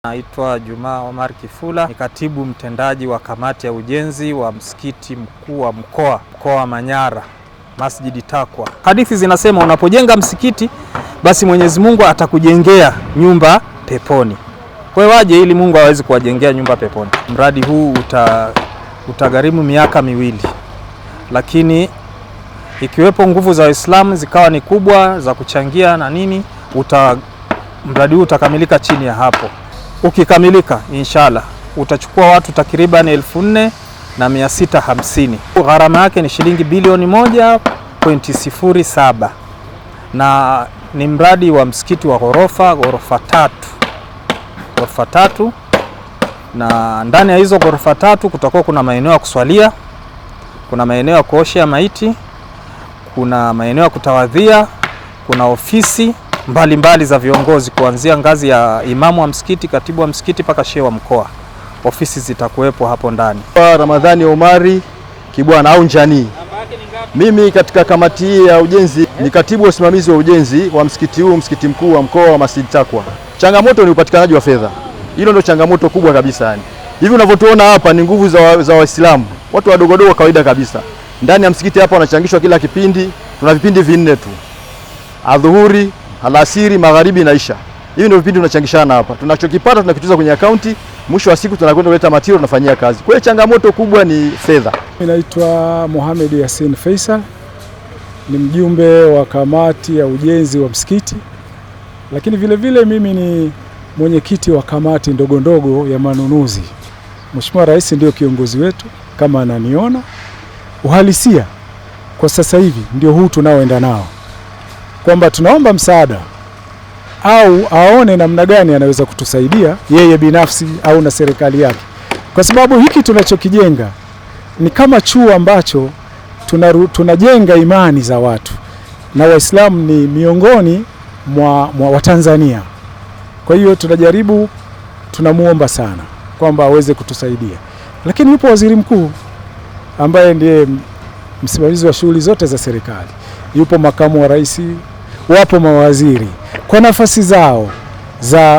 Naitwa Juma Omar Kifula, ni katibu mtendaji wa kamati ya ujenzi wa msikiti mkuu wa mkoa wa Manyara, Masjid Taqwa. Hadithi zinasema unapojenga msikiti basi Mwenyezi Mungu atakujengea nyumba peponi. Kwa hiyo waje ili Mungu aweze kuwajengea nyumba peponi. Mradi huu utagharimu miaka miwili, lakini ikiwepo nguvu za Waislamu zikawa ni kubwa za kuchangia na nini, mradi huu utakamilika chini ya hapo. Ukikamilika inshallah utachukua watu takriban 4,650. Gharama yake ni shilingi bilioni 1.07 na ni mradi wa msikiti wa ghorofa tatu, na ndani ya hizo ghorofa tatu kutakuwa kuna maeneo ya kuswalia, kuna maeneo ya kuoshea maiti, kuna maeneo ya kutawadhia, kuna ofisi mbalimbali za viongozi kuanzia ngazi ya imamu wa msikiti, katibu wa msikiti mpaka shehe wa mkoa. Ofisi zitakuwepo hapo ndani. Ramadhani Omari Kibwana au Njani. Mimi katika kamati hii ya ujenzi ni katibu wa usimamizi wa ujenzi wa msikiti huu, msikiti mkuu wa mkoa wa Masjid Taqwa. Changamoto ni upatikanaji wa fedha. Hilo ndio changamoto kubwa kabisa yani. Hivi unavyotuona hapa ni nguvu za Waislamu, watu wadogo kawaida kabisa. Ndani ya msikiti hapa wanachangishwa kila kipindi, tuna vipindi 4 tu. Adhuhuri, alasiri, magharibi na isha. Hivi ndio vipindi tunachangishana hapa. Tunachokipata tunakituza kwenye akaunti, mwisho wa siku tunakwenda kuleta material, tunafanyia kazi. Kwa hiyo changamoto kubwa ni fedha. Mimi naitwa Mohamed Yasin Faisal, ni mjumbe wa kamati ya ujenzi wa msikiti, lakini vile mimi ni mwenyekiti wa kamati ndogo ya manunuzi. Mheshimiwa Rais ndio kiongozi wetu, kama ananiona. Uhalisia kwa sasa hivi ndio huu tunaoenda nao, kwamba tunaomba msaada au aone namna gani anaweza kutusaidia yeye binafsi au na serikali yake, kwa sababu hiki tunachokijenga ni kama chuo ambacho tunajenga imani za watu, na Waislamu ni miongoni mwa Watanzania. Kwa hiyo tunamuomba sana kwamba aweze kutusaidia, lakini yupo waziri mkuu ambaye ndiye msimamizi wa shughuli zote za serikali, yupo makamu wa rais, wapo mawaziri kwa nafasi zao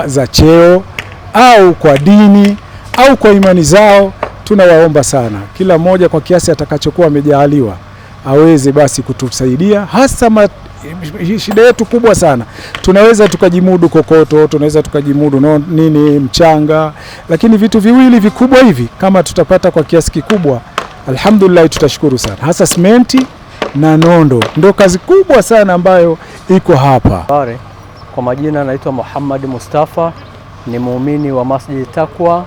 za cheo au kwa dini au kwa imani zao. Tunawaomba sana kila mmoja kwa kiasi atakachokuwa amejaaliwa aweze basi kutusaidia, hasa shida yetu kubwa sana. Tunaweza tukajimudu kokoto, tunaweza tukajimudu mchanga, lakini vitu viwili vikubwa hivi kama tutapata kwa kiasi kikubwa, alhamdulillah tutashukuru sana. Hasa simenti na nondo ndio kazi kubwa sana ambayo iko hapa. Kwa majina naitwa Muhammad Mustafa, ni muumini wa Masjid Taqwa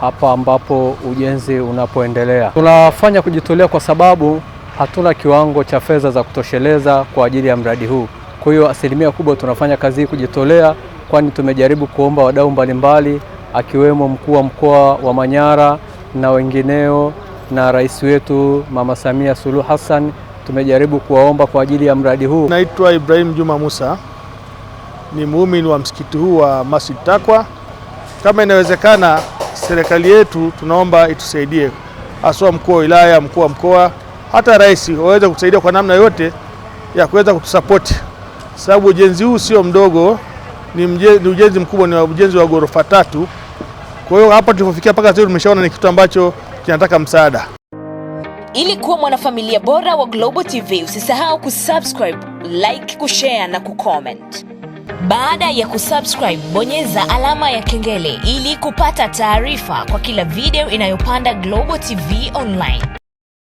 hapa ambapo ujenzi unapoendelea. Tunafanya kujitolea kwa sababu hatuna kiwango cha fedha za kutosheleza kwa ajili ya mradi huu. Kwa hiyo asilimia kubwa tunafanya kazi hii kujitolea, kwani tumejaribu kuomba wadau mbalimbali akiwemo mkuu wa mkoa wa Manyara na wengineo na rais wetu Mama Samia Suluhu Hassan, tumejaribu kuwaomba kwa ajili ya mradi huu. Naitwa Ibrahim Juma Musa, ni muumini wa msikiti huu wa Masjid Taqwa. Kama inawezekana serikali yetu tunaomba itusaidie, hasa mkuu wa wilaya, mkuu wa mkoa, hata rais waweze kutusaidia kwa namna yote ya kuweza kutusupport, sababu ujenzi huu sio mdogo, ni ujenzi mkubwa, ni ujenzi wa ghorofa 3. Kwa hiyo hapa tulipofikia mpaka sasa tumeshaona ni kitu ambacho kinataka msaada. Ili kuwa mwanafamilia bora wa Global TV, usisahau kusubscribe, like, kushare na kucomment. Baada ya kusubscribe, bonyeza alama ya kengele ili kupata taarifa kwa kila video inayopanda Global TV Online.